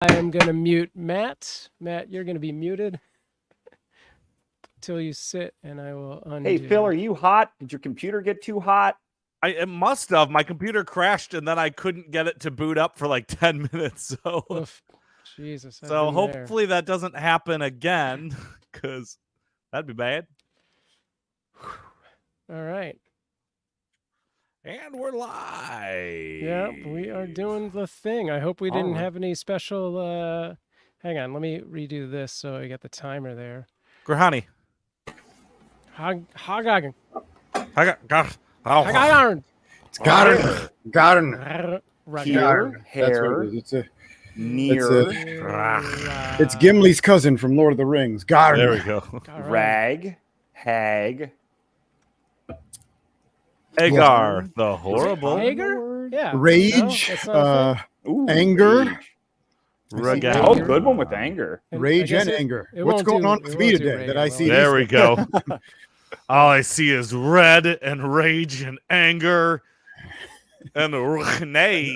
I am going to mute Matt. Matt, you're going to be muted till you sit, and I will undo. Hey, Phil, are you hot? Did your computer get too hot? It must have. My computer crashed, and then I couldn't get it to boot up for like 10 minutes. So, Oof. Jesus. so hopefully that doesn't happen again, because that'd be bad. All right. And we're live. Yeah, we are doing the thing. I hope we didn't have any special. Hang on, let me redo this so I get the timer there. Grahani. Hagagan. It's garden. Here, hair, It's a near, it's Gimli's cousin from Lord of the Rings. Garden. There we go. rag, hag. Agar, the horrible. Hager? Yeah. Rage. No, Ooh, Anger. rage. Oh, good one with anger. Rage and anger. What's going on with me today that I see? There we go. All I see is red and rage and anger and rage.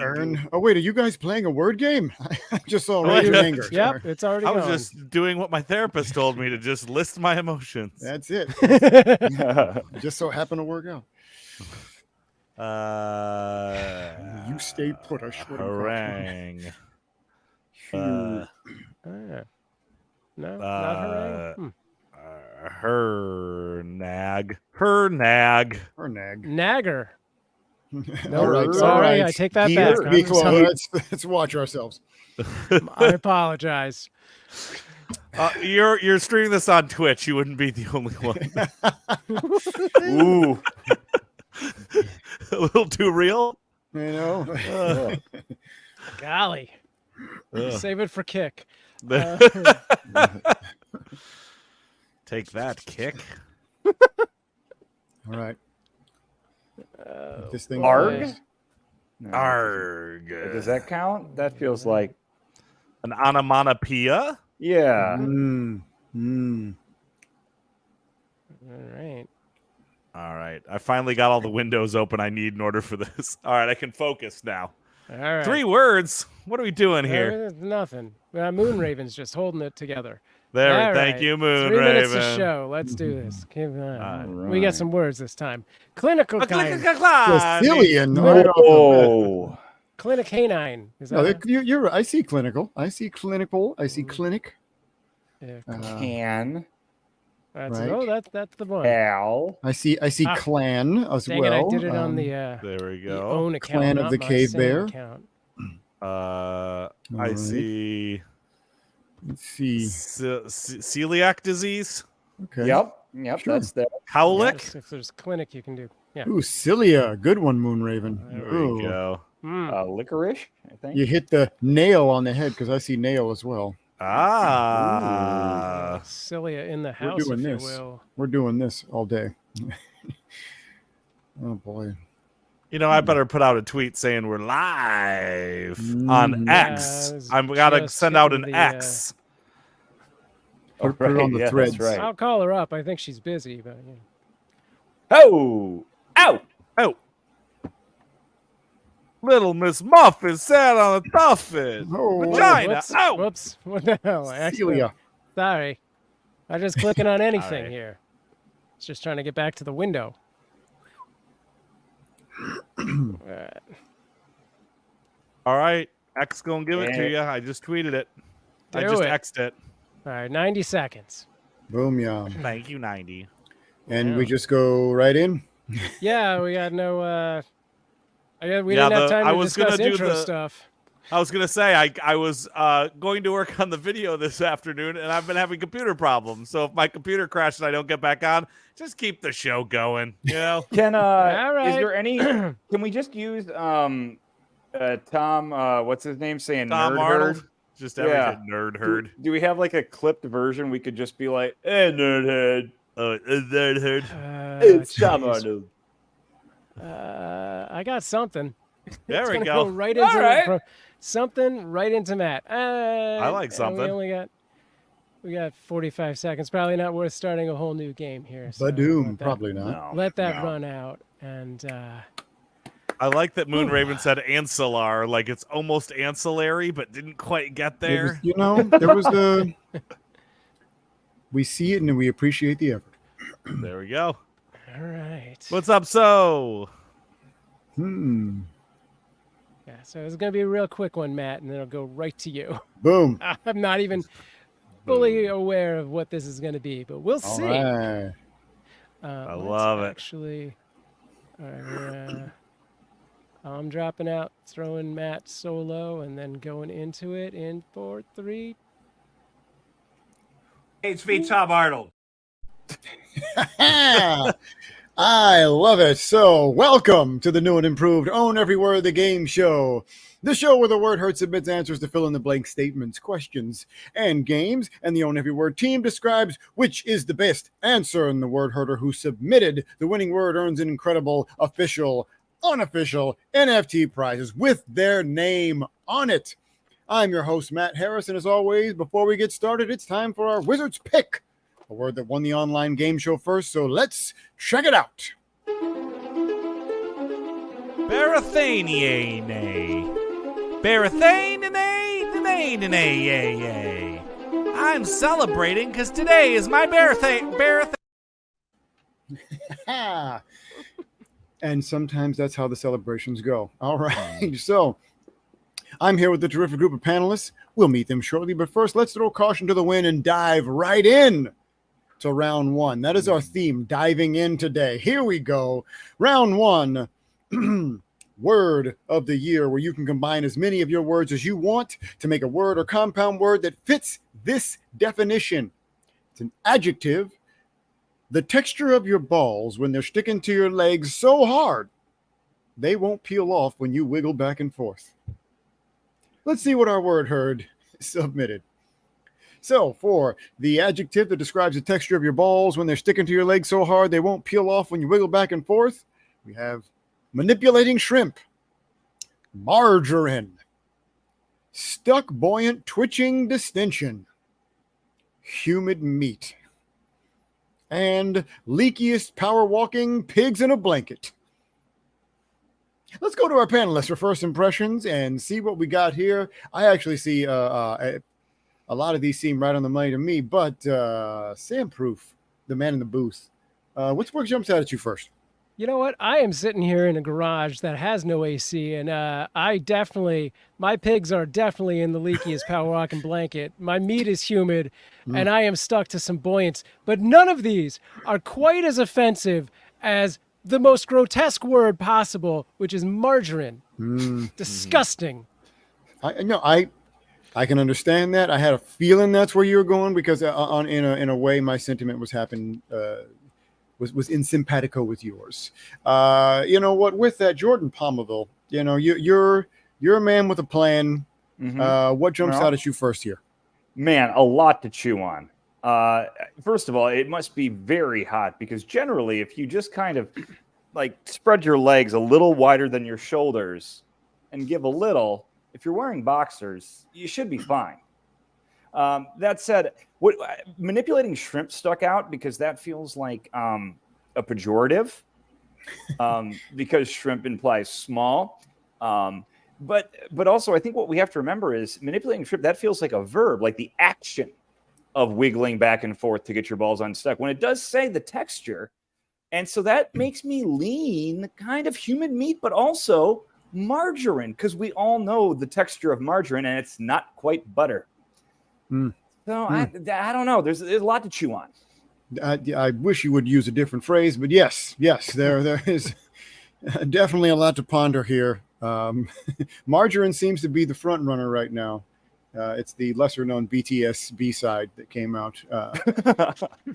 Oh wait, are you guys playing a word game? I just saw rage and anger. Yep, it's already I was going. just doing what my therapist told me to just list my emotions. That's it. It just so happened to work out. You stay put. I swear. Harangue. No, not harangue. Her nag. Her nag. Or nag. Nagger. No, All right, sorry, all right. I take that Gear, back. be close. Let's watch ourselves. I apologize. You're streaming this on Twitch. You wouldn't be the only one. Ooh. A little too real. You know. Golly. Save it for kick. Take that, kick. All right. This thing. Arg? No. Arg. Does that count? That feels like, An onomatopoeia? yeah. All right. I finally got all the windows open I need in order for this. All right, I can focus now. All right. 3 words. What are we doing here? Nothing. Moonraven's just holding it together. There. All Thank right. you, 3 Moonraven. minutes to show. Let's do this. We got some words this time. Clinical kind. Sicilian. Oh. Clinic canine. Is that No, it? you're. I see clinical. I see clinical. I see clinic. Yeah, Can. that's, right. Oh, that's the one. Al. I see clan as Dang well. it, I did it on the There we the go. own account, Clan of not the my Cave same Bear. account. I right. see Let's see. celiac disease. Yep. Okay. Sure. That's that. Cowlick. Yes, if there's clinic, you can do. Yeah. Ooh, cilia. Good one, Moonraven. There Ooh. we go. Licorice, I think. You hit the nail on the head because I see nail as well. Cilia in the We're house, doing if this. you will. We're doing this all day. Oh boy. You know, I better put out a tweet saying we're live on X. Yeah, I've got to just send out an hitting the, X. Put it on the yeah, threads. That's right. I'll call her up. I think she's busy, but Oh! Ow! Oh. Little Miss Muffin sat on a tuffin. Oh, Vagina. Whoops. Oh. Whoops. What the hell? I accidentally- Celia. Sorry. I'm just clicking on anything right. here. It's just trying to get back to the window. Alright. All right. X gonna give it to you. I just tweeted it. I Do just it. X'd it. All right, 90 seconds. Boom, yeah. Thank you, 90. And we just go right in. Yeah, we got no we Yeah, didn't have time I to was gonna discuss do intro the- stuff. I was gonna say I was going to work on the video this afternoon, and I've been having computer problems. So if my computer crashes and I don't get back on, just keep the show going. You know. Can All right. is there any? Can we just use Tom? What's his name? Saying Tom nerd Arnold. herd? Just Yeah. everything nerd herd. Do we have like a clipped version? We could just be like, "Hey, nerd head, Nerd herd. it's Tom jeez. Arnold." I got something. There It's we gonna go. right into All right. something right into Matt. I like and something. We got 45 seconds. Probably not worth starting a whole new game here. So Badoom, let that- probably not. No, Let that no. run out, and I like that Moon Raven said ancillar, like it's almost ancillary, but didn't quite get there. There was a. We see it and we appreciate the effort. There we go. All right. What's up, so? Hmm. Yeah, so it's going to be a real quick one, Matt, and then it'll go right to you. Boom. I'm not even fully aware of what this is going to be, but we'll All see. right. I love it. Actually, all right, I'm dropping out, throwing Matt solo, and then going into it in 4, 3. It's me, Tom Arnold. I love it. So, welcome to the new and improved Own Every Word, the game show. The show where the word herd submits answers to fill in the blank statements, questions, and games, and the Own Every Word team describes which is the best answer, and the word herder who submitted the winning word earns an incredible official, unofficial NFT prizes with their name on it. I'm your host, Matt Harris, and as always, before we get started, it's time for our Wizard's Pick, a word that won the online game show first, so let's check it out. Barathaniane. Barathaniane. I'm celebrating because today is my Barathaniane. And sometimes that's how the celebrations go. All right, so I'm here with the terrific group of panelists. We'll meet them shortly, but first, let's throw caution to the wind and dive right in to round one. That is our theme, diving in today. Here we go. Round one, word of the year, where you can combine as many of your words as you want to make a word or compound word that fits this definition. It's an adjective. The texture of your balls when they're sticking to your legs so hard, they won't peel off when you wiggle back and forth. Let's see what our word herd submitted. So, for the adjective that describes the texture of your balls when they're sticking to your legs so hard they won't peel off when you wiggle back and forth, we have manipulating shrimp, margarine, stuck, buoyant, twitching distension, humid meat, and leakiest power walking pigs in a blanket. Let's go to our panelists for first impressions and see what we got here. I actually see a lot of these seem right on the money to me, but Sam Proof, the man in the booth, which word jumps out at you first? You know what? I am sitting here in a garage that has no AC, and my pigs are definitely in the leakiest power walking blanket. My meat is humid, and I am stuck to some buoyants. But none of these are quite as offensive as the most grotesque word possible, which is margarine. Disgusting. I can understand that. I had a feeling that's where you were going because in a way my sentiment was was in simpatico with yours. You know what? With that, Jordan Pomaville, you know, you're a man with a plan. What jumps out at you first here? Man, a lot to chew on. First of all, it must be very hot because generally, if you just kind of like spread your legs a little wider than your shoulders and give a little, if you're wearing boxers, you should be fine. That said, manipulating shrimp stuck out because that feels like a pejorative because shrimp implies small. But also, I think what we have to remember is manipulating shrimp, that feels like a verb, like the action of wiggling back and forth to get your balls unstuck when it does say the texture. And so that makes me lean kind of human meat, but also margarine, because we all know the texture of margarine and it's not quite butter. So I don't know. There's a lot to chew on. I wish you would use a different phrase, but yes, there is definitely a lot to ponder here. Margarine seems to be the front runner right now. It's the lesser known BTS B-side that came out.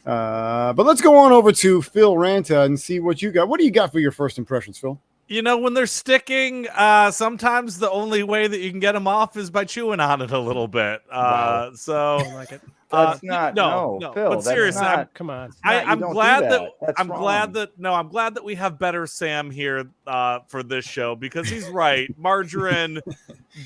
But let's go on over to Phil Ranta and see what you got. What do you got for your first impressions, Phil? You know, when they're sticking, sometimes the only way that you can get them off is by chewing on it a little bit. Wow. So I don't like it. That's not no. Phil, But seriously, Come on. I'm glad I'm glad that we have better Sam here for this show because he's right. Margarine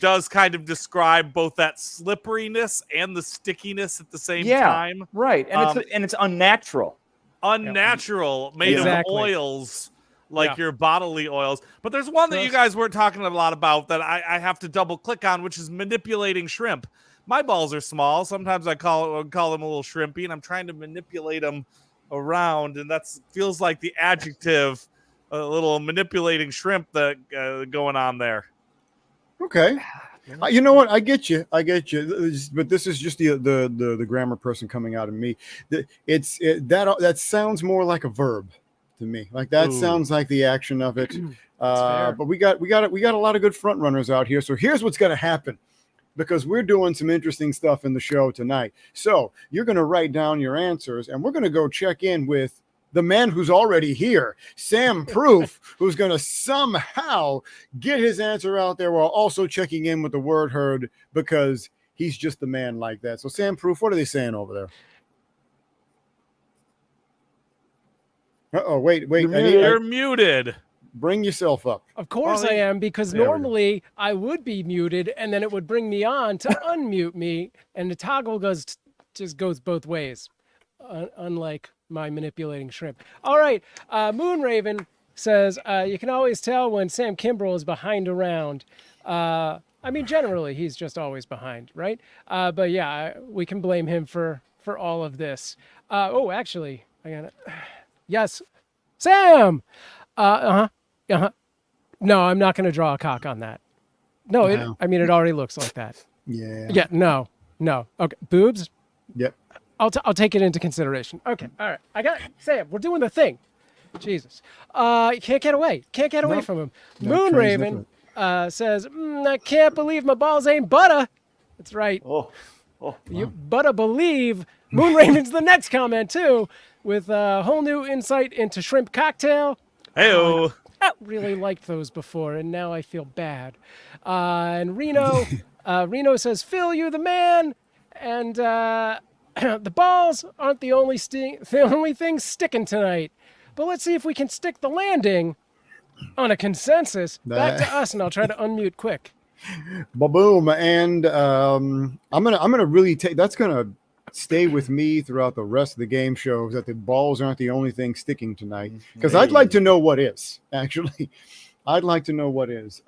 does kind of describe both that slipperiness and the stickiness at the same time. Right. And it's unnatural. Unnatural, made of oils. like your bodily oils. But there's one that you guys weren't talking a lot about that I have to double click on, which is manipulating shrimp. My balls are small. Sometimes I call them a little shrimpy, and I'm trying to manipulate them around, and that feels like the adjective, a little manipulating shrimp that going on there. Okay. You know what? I get you. But this is just the grammar person coming out of me. That sounds more like a verb to me. Like that sounds like the action of it. But we got a lot of good front runners out here. So here's what's going to happen, because we're doing some interesting stuff in the show tonight. So you're going to write down your answers, and we're going to go check in with the man who's already here, Sam Proof, who's going to somehow get his answer out there while also checking in with the word heard, because he's just the man like that. So Sam Proof, what are they saying over there? Wait. You're muted. Bring yourself up. Of course I am, because normally I would be muted, and then it would bring me on to unmute me, and the toggle just goes both ways, unlike my manipulating shrimp. All right, Moonraven says, you can always tell when Sam Kimbrell is behind a round. I mean, generally, he's just always behind, right? But yeah, we can blame him for all of this. Actually, I got it. Yes, Sam! No, I'm not going to draw a cock on that. No, it already looks like that. Yeah. No. Okay, boobs? Yep. I'll take it into consideration. Okay, all right. I got Sam. We're doing the thing. Jesus. You can't get away. From him. Moonraven says, I can't believe my balls ain't butter. That's right. You better believe Moonraven's the next comment, too, with a whole new insight into shrimp cocktail. Hey-o. I really liked those before, and now I feel bad. And Reno says, Phil, you the man. And the balls aren't the only thing sticking tonight. But let's see if we can stick the landing on a consensus. Back to us, and I'll try to unmute quick. Ba-boom. And I'm gonna really take that's gonna stay with me throughout the rest of the game shows, that the balls aren't the only thing sticking tonight, because I'd like to know what is. Actually, I'd like to know what is.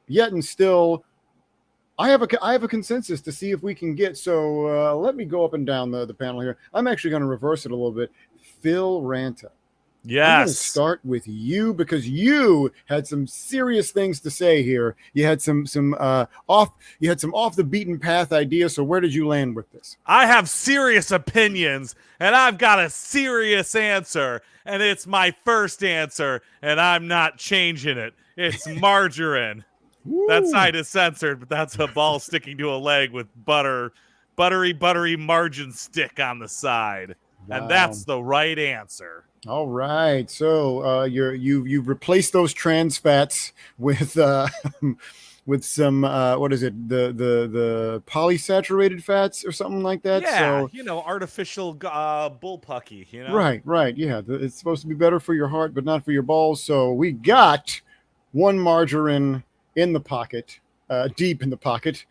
Yet and still, I have a consensus to see if we can get. So let me go up and down the panel here. I'm actually going to reverse it a little bit. Phil Ranta. Yes. I'm going to start with you, because you had some serious things to say here. You had some off the beaten path ideas. So where did you land with this? I have serious opinions, and I've got a serious answer, and it's my first answer, and I'm not changing it. It's margarine. That side is censored, but that's a ball sticking to a leg with buttery margin stick on the side. Wow. And that's the right answer. All right. So you've replaced those trans fats with some what is it, the polysaturated fats or something like that? Yeah, so, artificial bullpucky. Right. Yeah, it's supposed to be better for your heart, but not for your balls. So we got one margarine in the pocket, deep in the pocket,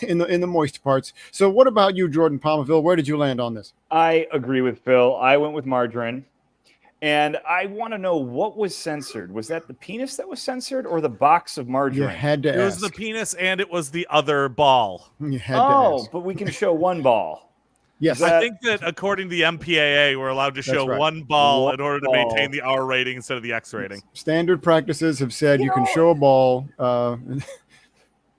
in the moist parts. So what about you, Jordan Pomaville? Where did you land on this? I agree with Phil. I went with margarine. And I want to know what was censored. Was that the penis that was censored, or the box of margarine? You had to ask. It was the penis, and it was the other ball. You had to ask. But we can show one ball. Yes. I think that according to the MPAA, we're allowed to show one ball in order to maintain the R rating instead of the X rating. Standard practices have said you can show a ball.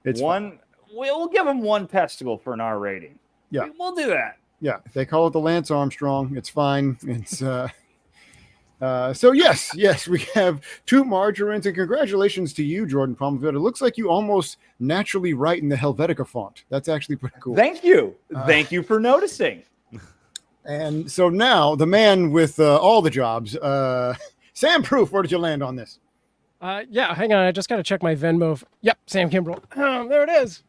It's one. We'll give them one testicle for an R rating. Yeah, we'll do that. Yeah, they call it the Lance Armstrong. It's fine. It's so yes, we have two margarines, and congratulations to you, Jordan Pomaville. It looks like you almost naturally write in the Helvetica font. That's actually pretty cool. Thank you. Thank you for noticing. And so now the man with all the jobs, Sam Proof, where did you land on this? Yeah, hang on. I just got to check my Venmo. Yep, Sam Kimbrell. There it is.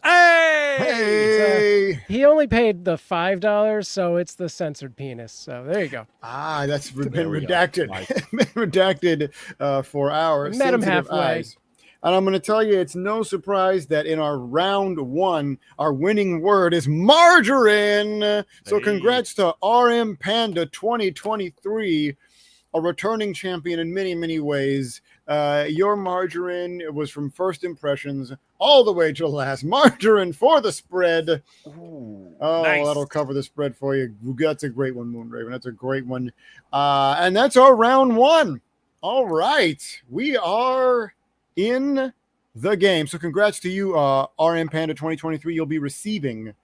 Hey! He only paid the $5, so it's the censored penis. So there you go. That's been redacted. Redacted for our met him halfway. Eyes. And I'm going to tell you, it's no surprise that in our round one, our winning word is margarine. So congrats to RM Panda 2023 a returning champion in many, many ways. Your margarine was from first impressions all the way to last. Margarine for the spread. Ooh. Oh, Nice. that'll cover the spread for you. That's a great one, Moonraven. That's a great one. And that's our round one. All right. We are in the game. So congrats to you, RM Panda 2023. You'll be receiving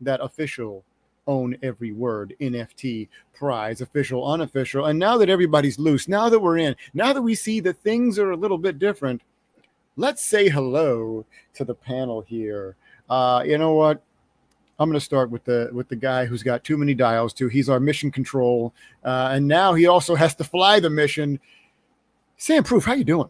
that official Own Every Word NFT prize, official, unofficial. And now that everybody's loose, now that we're in, now that we see that things are a little bit different, let's say hello to the panel here. You know what? I'm going to start with the guy who's got too many dials too. He's our mission control, and now he also has to fly the mission. Sam Proof, how you doing?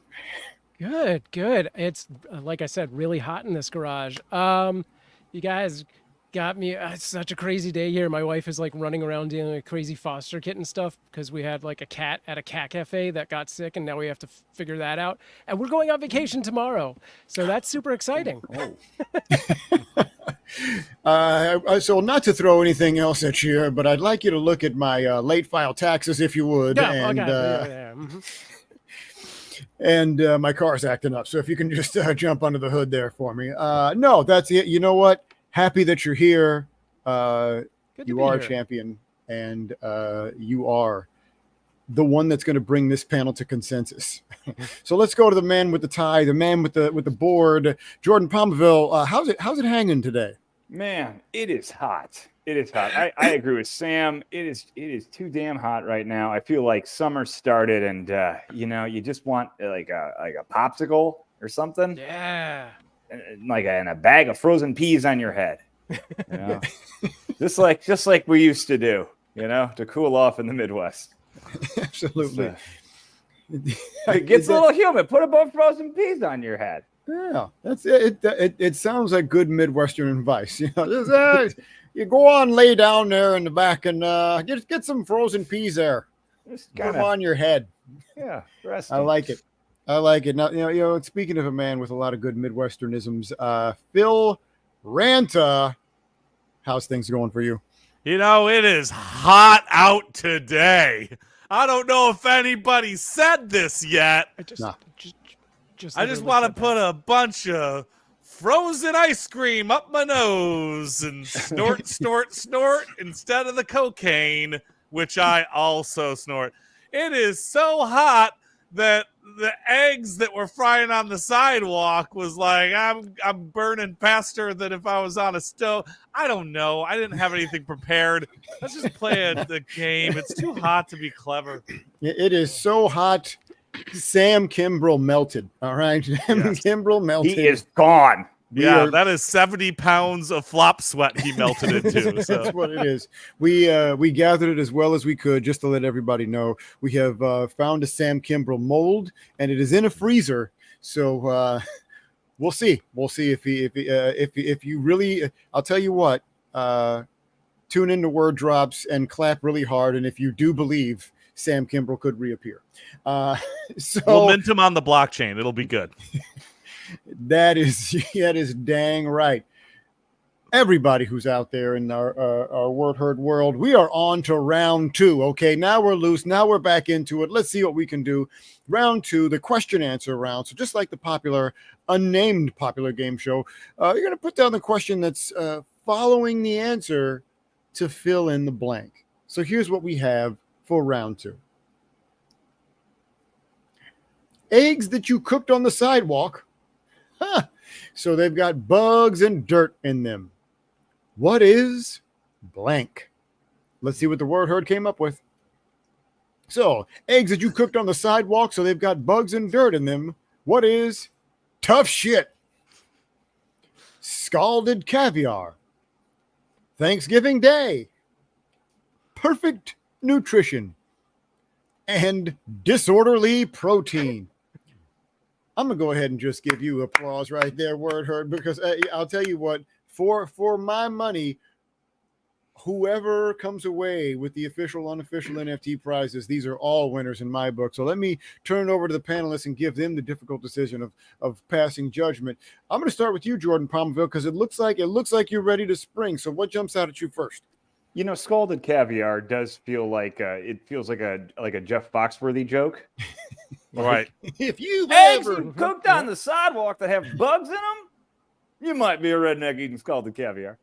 Good. It's like I said, really hot in this garage. You guys got me. It's such a crazy day here. My wife is like running around dealing with crazy foster kitten stuff because we had like a cat at a cat cafe that got sick, and now we have to figure that out. And we're going on vacation tomorrow, so that's super exciting. So not to throw anything else at you, but I'd like you to look at my late file taxes, if you would. Yeah, And, okay. and my car's acting up. So if you can just jump under the hood there for me. No, that's it. You know what? Happy that you're here. You are a champion, and you are the one that's going to bring this panel to consensus. So let's go to the man with the tie, the man with the board, Jordan Pomaville. How's it hanging today? Man, it is hot. It is hot. I agree with Sam. It is too damn hot right now. I feel like summer started, and you just want like a popsicle or something. Yeah. And a bag of frozen peas on your head. You know? just like we used to do, to cool off in the Midwest. Absolutely. It gets a little humid. Put a bunch of frozen peas on your head. Yeah, that's it. It sounds like good Midwestern advice. You go on, lay down there in the back, and get some frozen peas there. Just Put them on your head. Yeah, resting. I like it. Now, speaking of a man with a lot of good Midwesternisms, Phil Ranta, how's things going for you? It is hot out today. I don't know if anybody said this yet. I just want to put a bunch of frozen ice cream up my nose and snort, snort instead of the cocaine, which I also snort. It is so hot that the eggs that were frying on the sidewalk was like, I'm burning faster than if I was on a stove. I don't know. I didn't have anything prepared. Let's just play the game. It's too hot to be clever. It is so hot. Sam Kimbrell melted. All right. Kimbrell melted. He is gone. That is 70 pounds of flop sweat he melted into. So. That's what it is. We gathered it as well as we could just to let everybody know. We have found a Sam Kimbrell mold, and it is in a freezer. So we'll see. We'll see if you really. I'll tell you what. Tune into Word Drops and clap really hard, and if you do believe Sam Kimbrell could reappear, so momentum on the blockchain. It'll be good. That is dang right. Everybody who's out there in our Word Herd world, we are on to round two. Okay, now we're loose. Now we're back into it. Let's see what we can do. Round two, the question answer round. So just like the popular, unnamed popular game show, you're going to put down the question that's following the answer to fill in the blank. So here's what we have for round two. Eggs that you cooked on the sidewalk. So they've got bugs and dirt in them. What is blank? Let's see what the Word Herd came up with. So, eggs that you cooked on the sidewalk, so they've got bugs and dirt in them. What is tough shit? Scalded caviar. Thanksgiving Day. Perfect nutrition. And disorderly protein. I'm going to go ahead and just give you applause right there, Word Herd, because I'll tell you what, for my money, whoever comes away with the official, unofficial NFT prizes, these are all winners in my book. So let me turn it over to the panelists and give them the difficult decision of passing judgment. I'm going to start with you, Jordan Pomaville, because it looks like you're ready to spring. So what jumps out at you first? You know, scalded caviar does feel like it feels like a Jeff Foxworthy joke. Right. If you've Eggs ever you cooked on the sidewalk that have bugs in them, you might be a redneck eating scalded caviar.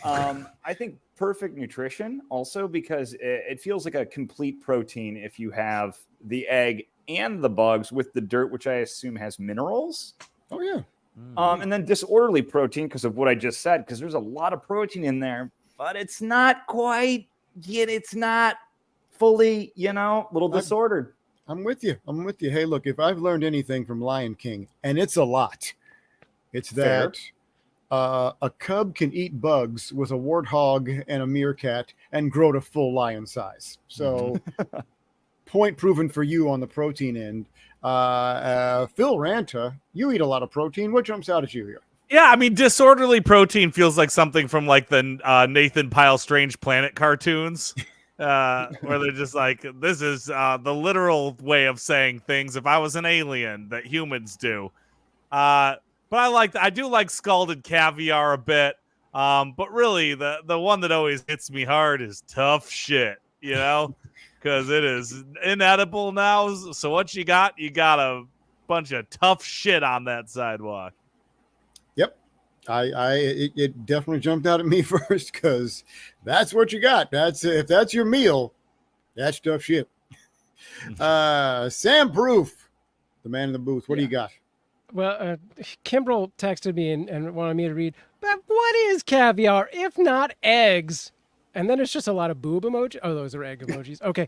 I think perfect nutrition also because it feels like a complete protein if you have the egg and the bugs with the dirt, which I assume has minerals. Oh yeah. And then disorderly protein because of what I just said, because there's a lot of protein in there, but it's not quite yet. It's not fully, a little disordered. I'm with you. Hey, look, if I've learned anything from Lion King, and it's a lot, it's Fair. that a cub can eat bugs with a warthog and a meerkat and grow to full lion size. So, point proven for you on the protein end. Phil Ranta, you eat a lot of protein. What jumps out at you here? Yeah, I mean, disorderly protein feels like something from like the Nathan Pyle Strange Planet cartoons. Where they're just like, this is the literal way of saying things if I was an alien that humans do. But I do like scalded caviar a bit. But really the one that always hits me hard is tough shit, because it is inedible now. So what you got a bunch of tough shit on that sidewalk. Yep. It definitely jumped out at me first because that's what you got. If that's your meal, that's tough shit. Sam Proof, the man in the booth. What do you got? Well, Kimbrell texted me and wanted me to read, but what is caviar if not eggs? And then it's just a lot of boob emoji. Oh, those are egg emojis. Okay.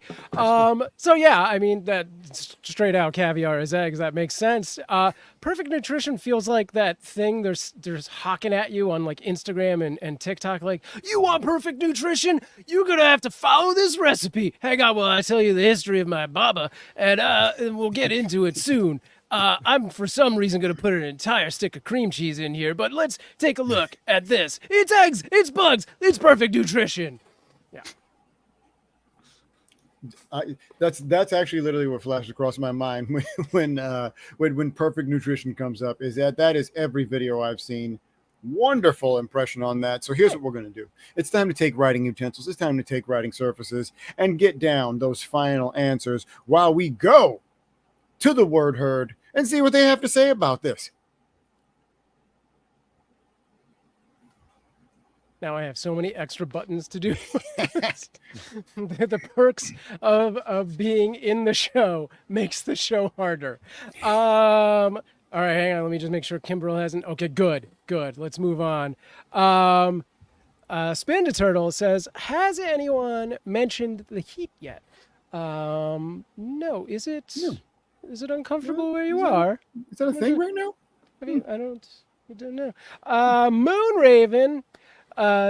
So yeah, I mean, that straight out caviar is eggs. That makes sense. Perfect nutrition feels like that thing there's hawking at you on like Instagram and TikTok. Like, you want perfect nutrition? You're going to have to follow this recipe. Hang on while I tell you the history of my baba, and we'll get into it soon. I'm for some reason going to put an entire stick of cream cheese in here, but let's take a look at this. It's eggs, it's bugs, it's perfect nutrition. Yeah. That's actually literally what flashed across my mind when perfect nutrition comes up. Is that is every video I've seen. Wonderful impression on that. So here's what we're going to do. It's time to take writing utensils. It's time to take writing surfaces and get down those final answers while we go to the word herd and see what they have to say about this. Now I have so many extra buttons to do. The perks of being in the show makes the show harder. All right, hang on. Let me just make sure Kimbrell hasn't. Okay, good. Let's move on. Spin to Turtle says, has anyone mentioned the heat yet? No. Is it? No. Is it uncomfortable where you are? Is that a thing right now? I mean, I don't know. Moonraven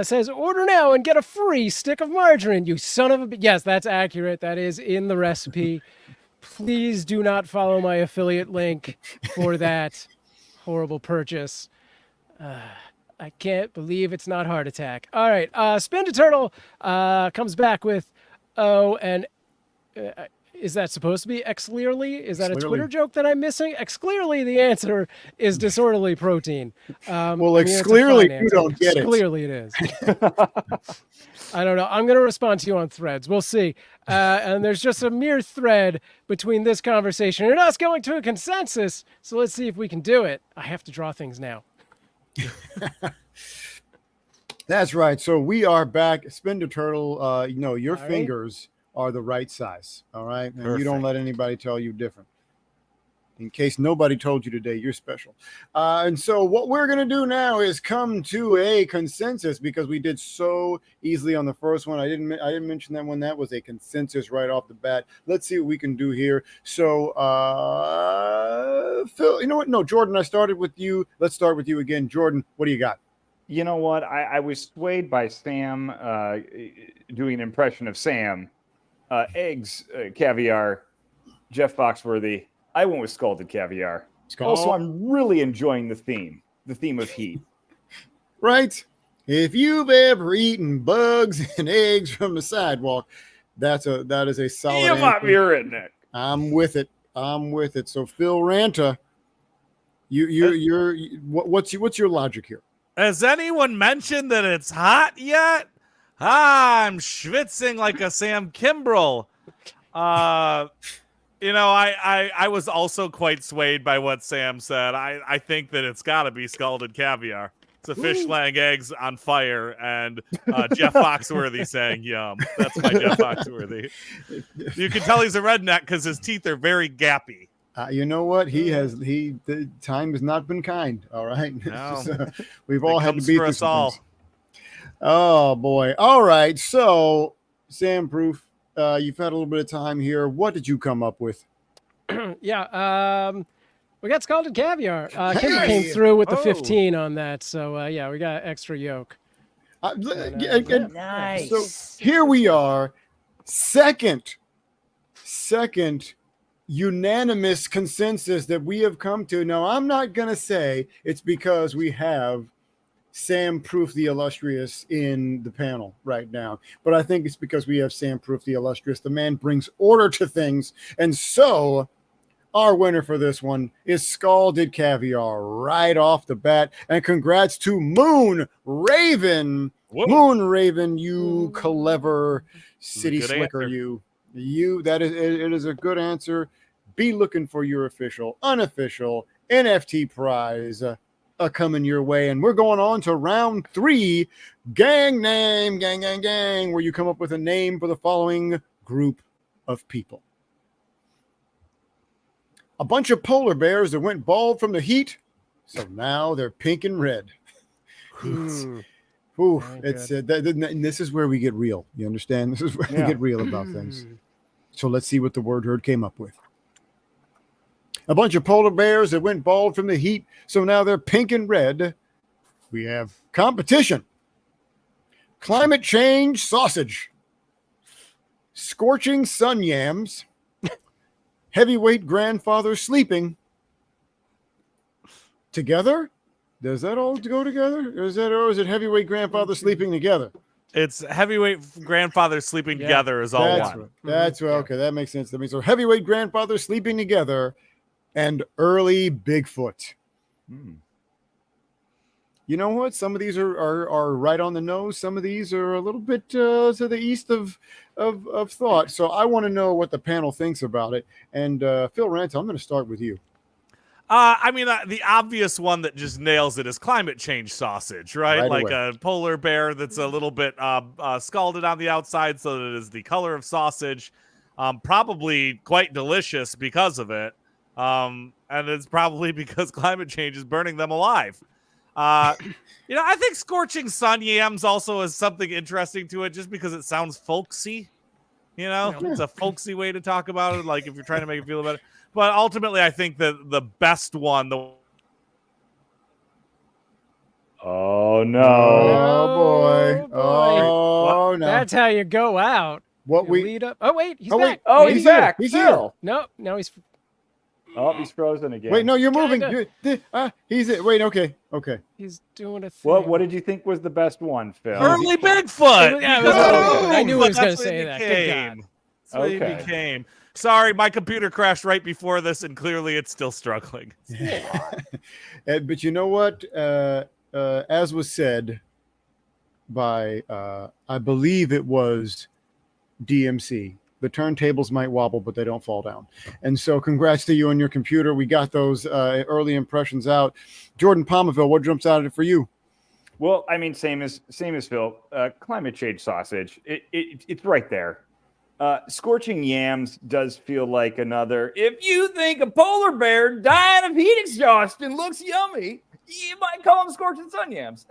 says, order now and get a free stick of margarine, you son of a... Yes, that's accurate. That is in the recipe. Please do not follow my affiliate link for that horrible purchase. I can't believe it's not heart attack. All right. Spin to Turtle comes back with, is that supposed to be Xclearly? Is that a Twitter joke that I'm missing? Xclearly, the answer is disorderly protein. Clearly you don't get it. Clearly it is. I don't know. I'm going to respond to you on Threads. We'll see. And there's just a mere thread between this conversation and us going to a consensus. So let's see if we can do it. I have to draw things now. That's right. So we are back. Spin to Turtle. Your All right. fingers are the right size. All right. And Perfect. you don't let anybody tell you different. In case nobody told you today, you're special. And so what we're going to do now is come to a consensus because we did so easily on the first one. I didn't mention that one. That was a consensus right off the bat. Let's see what we can do here. So, Phil, you know what? No, Jordan, I started with you. Let's start with you again. Jordan, what do you got? You know what? I was swayed by Sam doing an impression of Sam. Eggs, caviar, Jeff Foxworthy. I went with scalded caviar. Also, I'm really enjoying the theme of heat. Right? If you've ever eaten bugs and eggs from the sidewalk, that is a solid You might answer. be a redneck. I'm with it. So Phil Ranta, what's your logic here? Has anyone mentioned that it's hot yet? I'm schwitzing like a Sam Kimbrell. I was also quite swayed by what Sam said. I think that it's got to be scalded caviar. It's a fish laying eggs on fire, and Jeff Foxworthy saying "yum." That's my Jeff Foxworthy. You can tell he's a redneck because his teeth are very gappy. You know what? The time has not been kind. All right. No. We've all had to beat for us all. things. Oh boy. All right. So, Sam Proof, you've had a little bit of time here. What did you come up with? Yeah. We got scalded caviar. Kimbrell came through with the 15 on that. So, yeah, we got extra yolk. Nice. So here we are, second unanimous consensus that we have come to. Now, I'm not going to say it's because we have Sam Proof the Illustrious in the panel right now, but I think it's because we have Sam Proof the Illustrious. The man brings order to things. And so our winner for this one is Scalded Caviar right off the bat. And congrats to Moon Raven. Whoa. Moon Raven, you clever city Good slicker, answer. it is a good answer. Be looking for your unofficial NFT prize coming your way. And we're going on to round 3, gang name, gang, where you come up with a name for the following group of people. A bunch of polar bears that went bald from the heat, so now they're pink and red. This is where we get real. You understand? This is where we get real about things. So let's see what the word herd came up with. A bunch of polar bears that went bald from the heat, so now they're pink and red. We have competition. Climate change sausage. Scorching sun yams. Heavyweight grandfather sleeping. Together? Does that all go together? Or is it heavyweight grandfather sleeping together? It's heavyweight grandfather sleeping together is all one. That's right. Okay, that makes sense to me. So heavyweight grandfather sleeping together and early Bigfoot. You know what? Some of these are right on the nose. Some of these are a little bit to the east of thought. So I want to know what the panel thinks about it. And Phil Ranta, I'm going to start with you. The obvious one that just nails it is climate change sausage, right? Like away. A polar bear that's a little bit scalded on the outside so that it is the color of sausage. Probably quite delicious because of it. And it's probably because climate change is burning them alive. I think scorching sun yams also has something interesting to it just because it sounds folksy. It's a folksy way to talk about it, like if you're trying to make it feel better. But ultimately, I think that the best one, Oh no! Oh boy! Oh no! That's how you go out. Lead up. Oh wait, he's back. Oh, Wait, he's back. He's Phil. No, he's. He's frozen again. Wait, no, you're moving. Kinda. He's it. Wait, okay. He's doing a thing. What did you think was the best one, Phil? early Bigfoot. I knew he was going to That's what say it that. became. Good God. That's what it became. Sorry, my computer crashed right before this, and clearly it's still struggling. But you know what? As was said by, I believe it was DMC, the turntables might wobble, but they don't fall down. And so congrats to you on your computer. We got those early impressions out. Jordan Pomaville, what jumps out at it for you? Well, same as Phil. Climate change sausage. It's right there. Scorching yams does feel like another. If you think a polar bear dying of heat exhaustion looks yummy, you might call them scorching sun yams.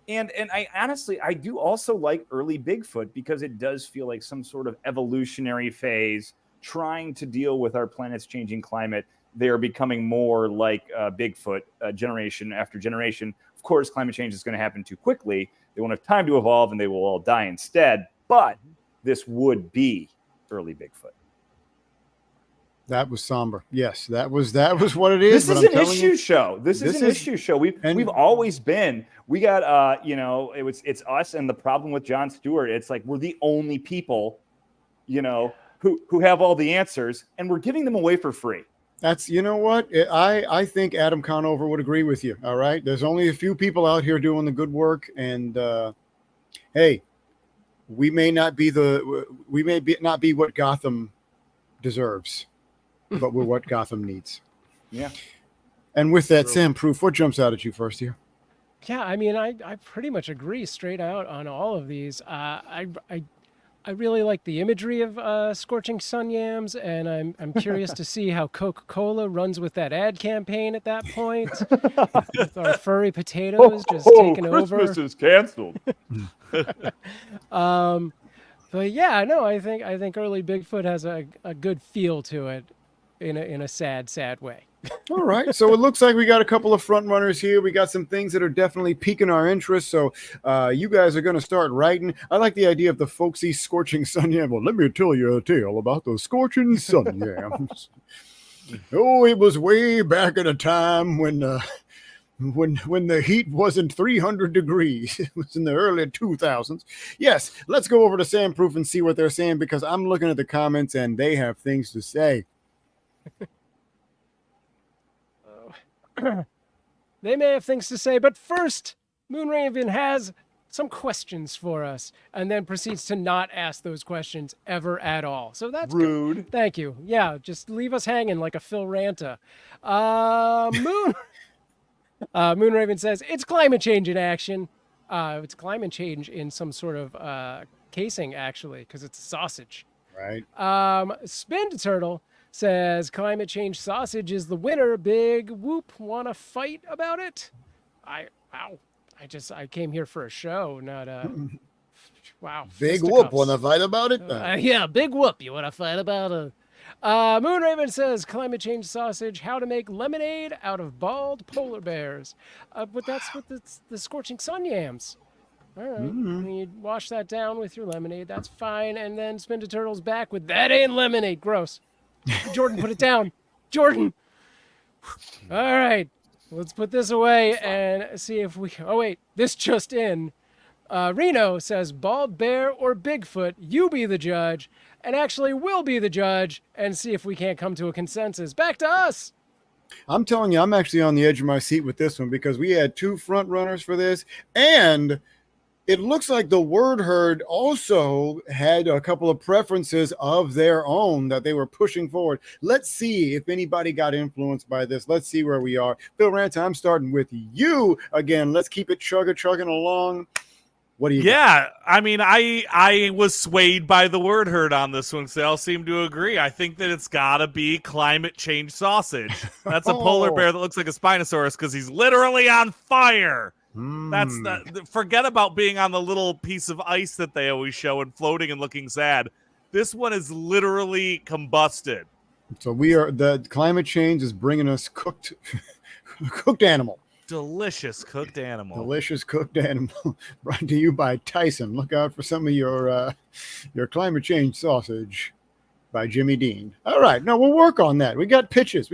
And I honestly, I do also like early Bigfoot because it does feel like some sort of evolutionary phase trying to deal with our planet's changing climate. They are becoming more like Bigfoot generation after generation. Of course, climate change is going to happen too quickly. They won't have time to evolve and they will all die instead. But this would be early Bigfoot. That was somber. Yes, that was what it is. This is an issue show. This is an issue show. We've always been. We got it's us and the problem with Jon Stewart. It's like we're the only people, who have all the answers, and we're giving them away for free. That's what I think Adam Conover would agree with you. All right, there's only a few people out here doing the good work, and hey, we may not be not be what Gotham deserves, but we're what Gotham needs. Yeah. And with that, True. Sam Proof, what jumps out at you first here? Yeah, I mean, I pretty much agree straight out on all of these. I really like the imagery of scorching sun yams, and I'm curious to see how Coca-Cola runs with that ad campaign at that point, with our furry potatoes just taking Christmas over. is canceled. But yeah, no, I think early Bigfoot has a good feel to it, in a sad way. All right, so it looks like we got a couple of front runners here. We got some things that are definitely piquing our interest. So you guys are going to start writing. I like the idea of the folksy scorching sun yam. Well, let me tell you a tale about the scorching sun yams. Oh, it was way back at a time when the heat wasn't 300 degrees. It was in the early 2000s. Yes, let's go over to Sam Proof and see what they're saying, because I'm looking at the comments and they have things to say. They may have things to say, but first, Moonraven has some questions for us, and then proceeds to not ask those questions ever at all. So that's Rude. Good. Thank you. Yeah, just leave us hanging like a Phil Ranta. Moonraven says, it's climate change in action. It's climate change in some sort of casing, actually, because it's a sausage. Right. Spin Turtle says, climate change sausage is the winner. Big whoop. Want to fight about it? I came here for a show, not wow. Big fisticuffs. whoop. Want to fight about it? Yeah, big whoop. You want to fight about it? Moonraven says, climate change sausage, how to make lemonade out of bald polar bears. But that's what the scorching sun yams. All right. You wash that down with your lemonade. That's fine. And then Spin Turtle's back with, that ain't lemonade. Gross. Jordan, put it down. Jordan. All right. Let's put this away and see if we... Oh, wait. This just in. Reno says, bald bear or Bigfoot, you be the judge. And actually, we'll be the judge and see if we can't come to a consensus. Back to us. I'm telling you, I'm actually on the edge of my seat with this one, because we had two front runners for this, and it looks like the word herd also had a couple of preferences of their own that they were pushing forward. Let's see if anybody got influenced by this. Let's see where we are. Phil Ranta, I'm starting with you again. Let's keep it chugging along. What do you got? I mean, I was swayed by the word herd on this one, so they all seem to agree. I think that it's gotta be climate change sausage. That's a polar bear that looks like a Spinosaurus because he's literally on fire. That's forget about being on the little piece of ice that they always show and floating and looking sad. This one is literally combusted. So the climate change is bringing us cooked animal. Delicious cooked animal. Delicious cooked animal. Brought to you by Tyson. Look out for some of your climate change sausage by Jimmy Dean. All right. No, we'll work on that. We got pitches,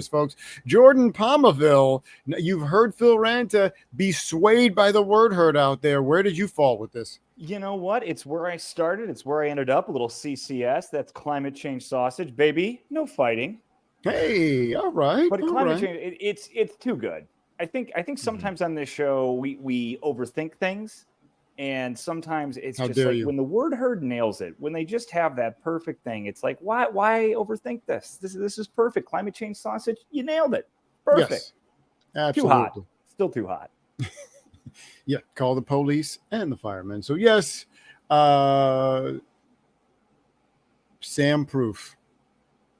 folks. Jordan Pomaville, you've heard Phil Ranta be swayed by the word herd out there. Where did you fall with this? You know what? It's where I started. It's where I ended up. A little CCS. That's climate change sausage, baby. No fighting. Hey, all right. But climate change, it's too good. I think sometimes on this show we overthink things, and sometimes it's just like when the word herd nails it, when they just have that perfect thing, it's like why overthink this? This is perfect. Climate change sausage, you nailed it. Perfect. Yes, absolutely. Too hot. Still too hot. Yeah, call the police and the firemen. So yes, Sam Proof.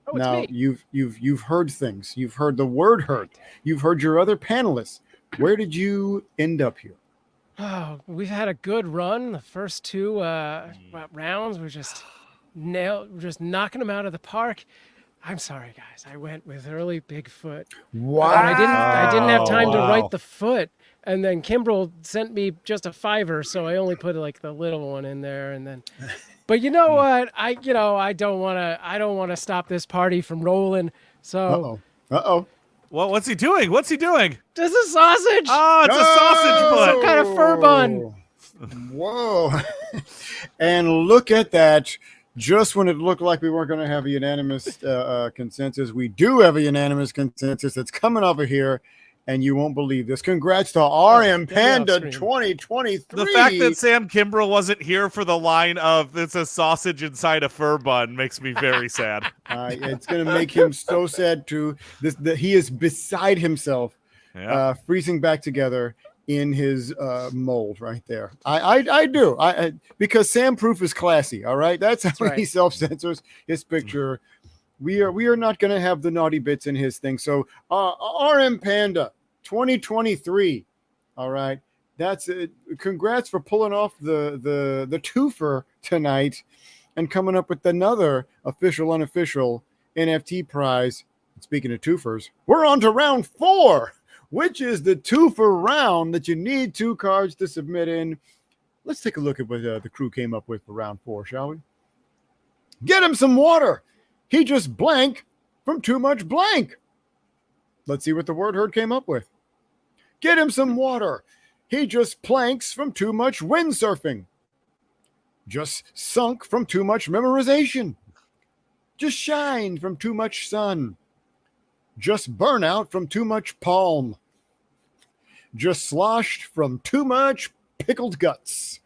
Oh, now me. you've heard things. You've heard the word herd. You've heard your other panelists. Where did you end up here? Oh, we've had a good run. The first two rounds were just knocking them out of the park. I'm sorry, guys. I went with early Bigfoot. Wow! But I didn't have time to write the foot, and then Kimbrell sent me just a $5, so I only put like the little one in there, and then. But you know what? I don't want to stop this party from rolling. So. Uh oh. Well, what's he doing? What's he doing? This is sausage. Oh, it's a sausage butt. Some kind of fur bun. Whoa! And look at that. Just when it looked like we weren't going to have a unanimous consensus, we do have a unanimous consensus that's coming over here. and you won't believe this. Congrats to RM get me off Panda screen. 2023. The fact that Sam Kimbrell wasn't here for the line of "it's a sausage inside a fur bun" makes me very sad. It's going to make him so sad too. That he is beside himself, Yeah. freezing back together in his mold right there. I do. Because Sam Proof is classy. All right, that's how right. he self-censors his picture. We are not going to have the naughty bits in his thing. So RM Panda 2023. All right, that's it. Congrats for pulling off the twofer tonight and coming up with another official unofficial NFT prize. Speaking of twofers, we're on to round 4, which is the twofer round that you need 2 cards to submit in. Let's take a look at what the crew came up with for round 4, shall we? Get him some water. He just blank from too much blank. Let's see what the word herd came up with. Get him some water. He just planks from too much windsurfing. Just sunk from too much memorization. Just shine from too much sun. Just burnout from too much palm. Just sloshed from too much pickled guts.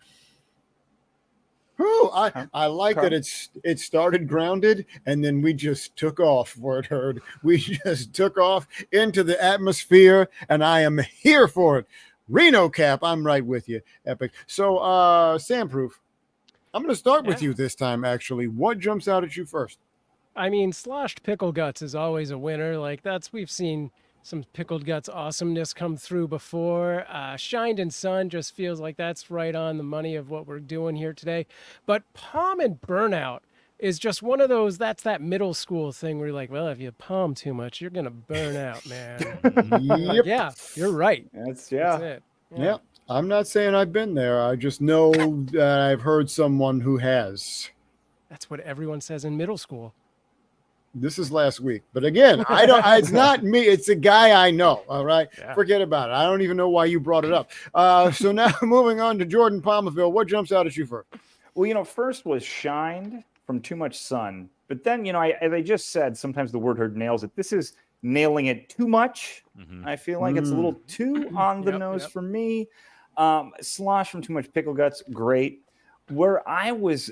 Whew, I like that it started grounded and then we just took off, word heard. We just took off into the atmosphere and I am here for it. Reno Cap, I'm right with you. Epic. So, Sam Proof, I'm going to start with you this time, actually. What jumps out at you first? I mean, sloshed pickle guts is always a winner. Like we've seen some pickled guts awesomeness come through before. Shined in sun just feels like that's right on the money of what we're doing here today. But palm and burnout is just one of those, that's that middle school thing where you're like, well, if you palm too much, you're going to burn out, man. Yep. Yeah, you're right. That's That's it. Yeah. I'm not saying I've been there. I just know that I've heard someone who has. That's what everyone says in middle school. This is last week, but again, it's not me. It's a guy I know. All right, Forget about it. I don't even know why you brought it up. So now moving on to Jordan Pomaville. What jumps out at you first? Well, first was shined from too much sun, but then as I just said, sometimes the word herd nails it. This is nailing it too much. Mm-hmm. I feel like it's a little too on the nose for me. Slosh from too much pickle guts, great. Where I was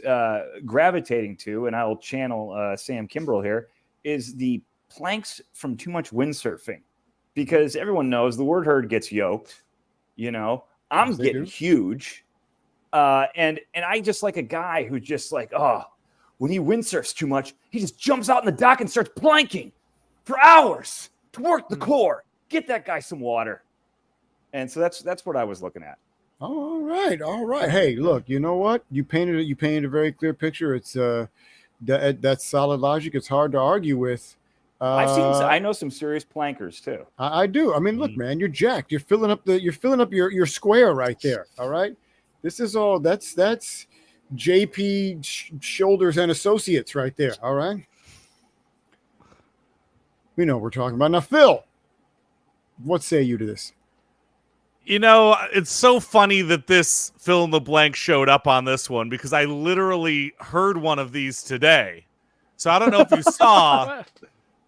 gravitating to, and I'll channel Sam Kimbrell here, is the planks from too much windsurfing. Because everyone knows the word herd gets yoked. I'm getting huge. And I just like a guy who's just like, when he windsurfs too much, he just jumps out in the dock and starts planking for hours to work the core. Get that guy some water. And so that's what I was looking at. All right. Hey, look, you know what? You painted a very clear picture. It's that's solid logic. It's hard to argue with. I know some serious plankers too. I do. I mean, look, man, you're jacked. You're filling up your square right there. All right. This is all that's JP Shoulders and Associates right there. All right. We know what we're talking about. Now, Phil, what say you to this? It's so funny that this fill in the blank showed up on this one because I literally heard one of these today. So I don't know if you saw,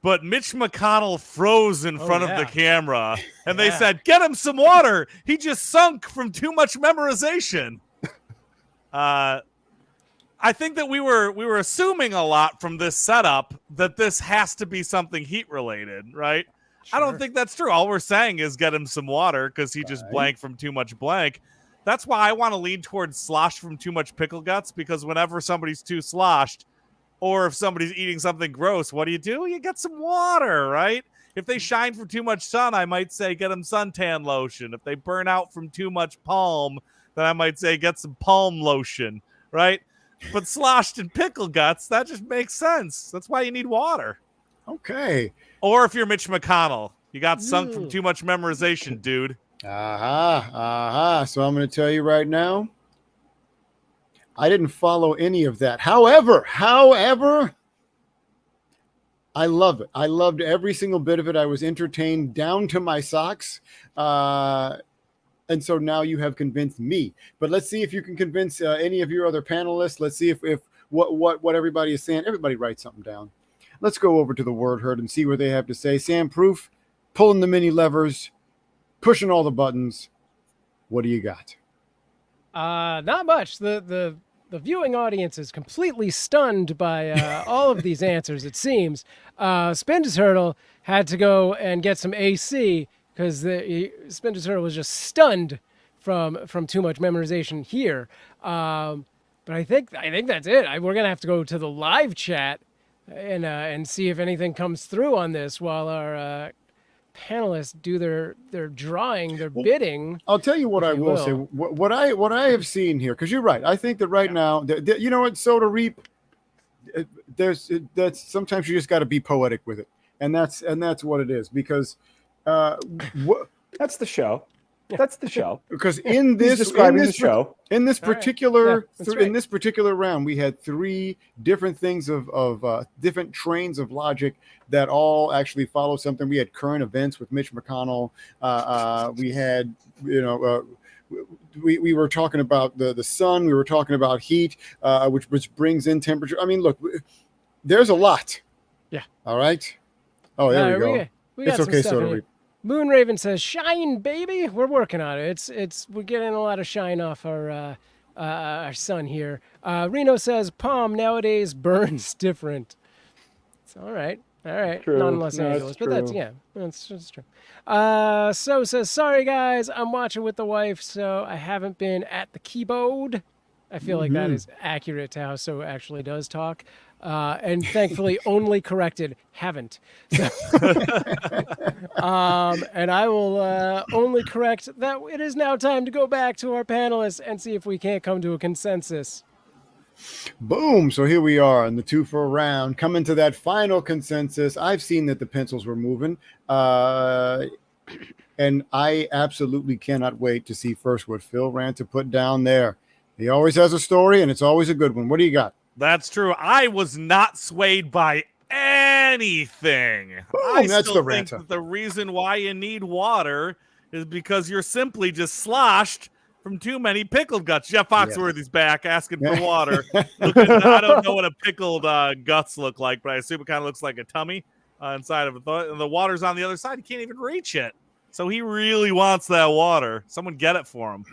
but Mitch McConnell froze in front of the camera and they said, get him some water. He just sunk from too much memorization. I think that we were assuming a lot from this setup that this has to be something heat related, right? Sure. I don't think that's true. All we're saying is get him some water because he just blanked from too much blank. That's why I want to lean towards slosh from too much pickle guts, because whenever somebody's too sloshed or if somebody's eating something gross, what do? You get some water, right? If they shine from too much sun, I might say get them suntan lotion. If they burn out from too much palm, then I might say get some palm lotion, right? But sloshed in pickle guts, that just makes sense. That's why you need water. Okay. Or if you're Mitch McConnell, you got sunk from too much memorization, dude. So I'm going to tell you right now, I didn't follow any of that. However, I love it. I loved every single bit of it. I was entertained down to my socks. And so now you have convinced me. But let's see if you can convince any of your other panelists. Let's see if what everybody is saying. Everybody write something down. Let's go over to the word herd and see what they have to say. Sam Proof, pulling the mini levers. pushing all the buttons. What do you got? Not much. The viewing audience is completely stunned by all of these answers, it seems. Spinda Turtle had to go and get some AC because Spinda Turtle was just stunned from too much memorization here. But I think that's it. We're gonna have to go to the live chat and see if anything comes through on this while our panelists do their drawing, their bidding. I'll tell you what I will say. What I have seen here, because you're right. I think that right now, you know what, Soda Reap. That's sometimes you just got to be poetic with it, and that's what it is. Because that's the show. That's the show. Because in this show, in this particular right. in this particular round, we had 3 different things of different trains of logic that all actually follow something. We had current events with Mitch McConnell. We had, we were talking about the sun. We were talking about heat, which brings in temperature. I mean, look, there's a lot. Yeah. All right. Oh, there we go. We got it's some okay, stuff Soda in Reap. Moonraven says, "Shine, baby." We're working on it. We're getting a lot of shine off our sun here. Reno says, "Palm nowadays burns different." It's all right. True. Not in Los Angeles, but that's true. So says, "Sorry guys, I'm watching with the wife, so I haven't been at the keyboard." I feel like that is accurate to how So actually does talk. And thankfully only corrected haven't. So, and I will only correct that it is now time to go back to our panelists and see if we can't come to a consensus. Boom. So here we are in the 2 for a round, coming to that final consensus. I've seen that the pencils were moving. And I absolutely cannot wait to see first what Phil Ranta put down there. He always has a story, and it's always a good one. What do you got? That's true. I was not swayed by anything. Boom, I that's still the think Ranta. that the reason why you need water is because you're simply just sloshed from too many pickled guts. Jeff Foxworthy's back asking for water. I don't know what a pickled guts look like, but I assume it kind of looks like a tummy inside of it. And the water's on the other side. He can't even reach it. So he really wants that water. Someone get it for him.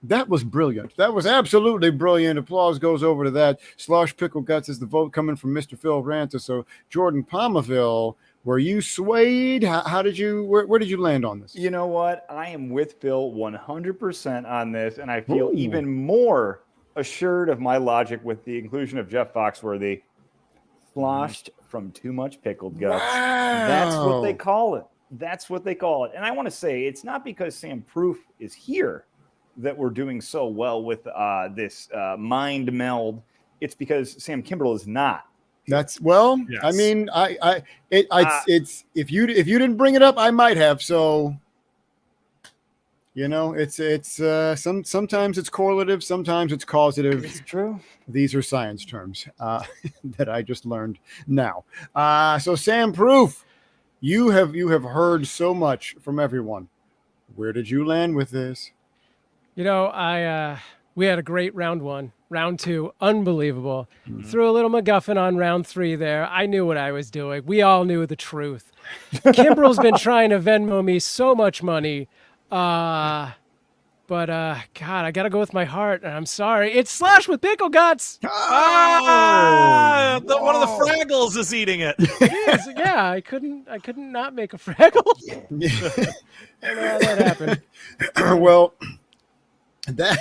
That was brilliant. That was absolutely brilliant. Applause goes over to that. Slosh Pickle Guts is the vote coming from Mr. Phil Ranta. So, Jordan Pomaville, were you swayed? How did you? Where did you land on this? You know what? I am with Phil 100% on this, and I feel even more assured of my logic with the inclusion of Jeff Foxworthy. Sloshed from too much pickled guts. Wow. That's what they call it. That's what they call it. And I want to say it's not because Sam Proof is here that we're doing so well with this mind meld. It's because Sam Kimbrell is not. That's yes. I mean, it's if you didn't bring it up, I might have. So, it's sometimes it's correlative, sometimes it's causative. It's true. These are science terms that I just learned now. So Sam Proof, you have heard so much from everyone. Where did you land with this? We had a great round 1. Round 2, unbelievable. Threw a little MacGuffin on round 3 there. I knew what I was doing. We all knew the truth. Kimbrell's been trying to Venmo me so much money. But God, I got to go with my heart. And I'm sorry. It's Slash with pickle guts. One of the Fraggles is eating it. Yeah, I couldn't not make a Fraggle. And that happened. Well, that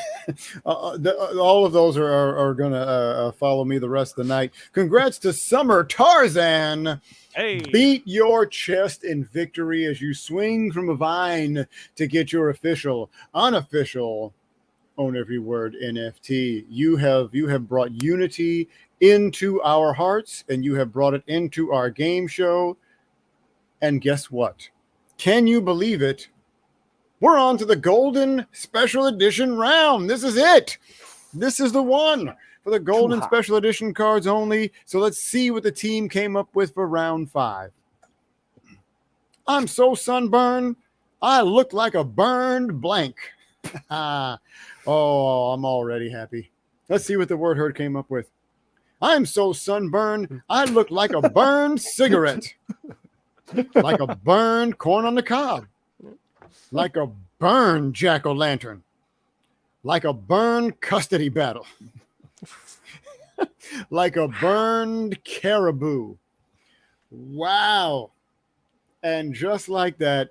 all of those are gonna follow me the rest of the night. Congrats to Summer Tarzan. Hey, beat your chest in victory as you swing from a vine to get your unofficial own every word NFT. You have brought unity into our hearts, and you have brought it into our game show. And guess what? Can you believe it? We're on to the golden special edition round. This is it. This is the one for the golden special edition cards only. So let's see what the team came up with for round 5. I'm so sunburned, I look like a burned blank. Oh, I'm already happy. Let's see what the word herd came up with. I'm so sunburned, I look like a burned cigarette. Like a burned corn on the cob. like a burned jack-o'-lantern, like a burned custody battle, like a burned caribou. Wow. And just like that,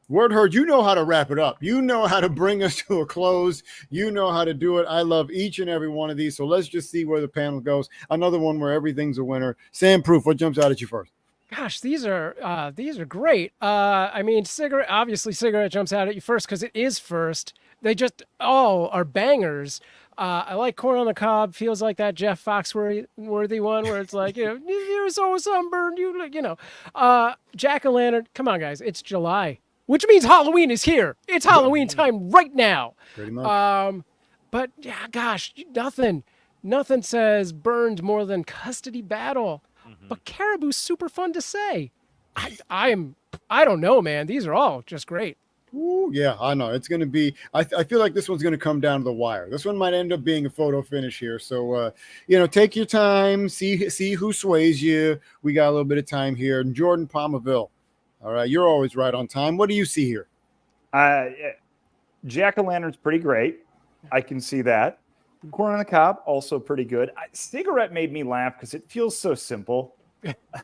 Word Herd, you know how to wrap it up. You know how to bring us to a close. You know how to do it. I love each and every one of these. So let's just see where the panel goes. Another one where everything's a winner. Sam Proof, what jumps out at you first? Gosh, these are great. I mean, cigarette jumps out at you first because it is first. They just all are bangers. I like Corn on the Cob. Feels like that Jeff Foxworthy one where it's like, you're so sunburned. Jack-o'-lantern. Come on, guys. It's July, which means Halloween is here. It's Halloween time right now. Pretty much. But yeah, gosh, nothing says burned more than Custody Battle. But caribou's super fun to say. I don't know, man. These are all just great. Ooh, yeah, I know. It's going to be, I feel like this one's going to come down to the wire. This one might end up being a photo finish here. So, take your time, see who sways you. We got a little bit of time here. And Jordan Pomaville. All right, you're always right on time. What do you see here? Jack-o'-lantern's pretty great. I can see that. Corn on the Cob, also pretty good. Cigarette made me laugh because it feels so simple.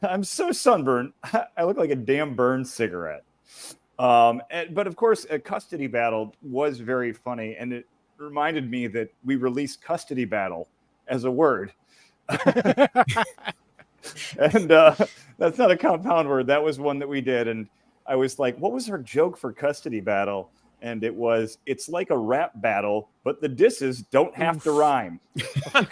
I'm so sunburned. I look like a damn burned cigarette. But of course, a Custody Battle was very funny, and it reminded me that we released Custody Battle as a word. And that's not a compound word. That was one that we did. And I was like, what was our joke for Custody Battle? And it's like a rap battle, but the disses don't have to rhyme.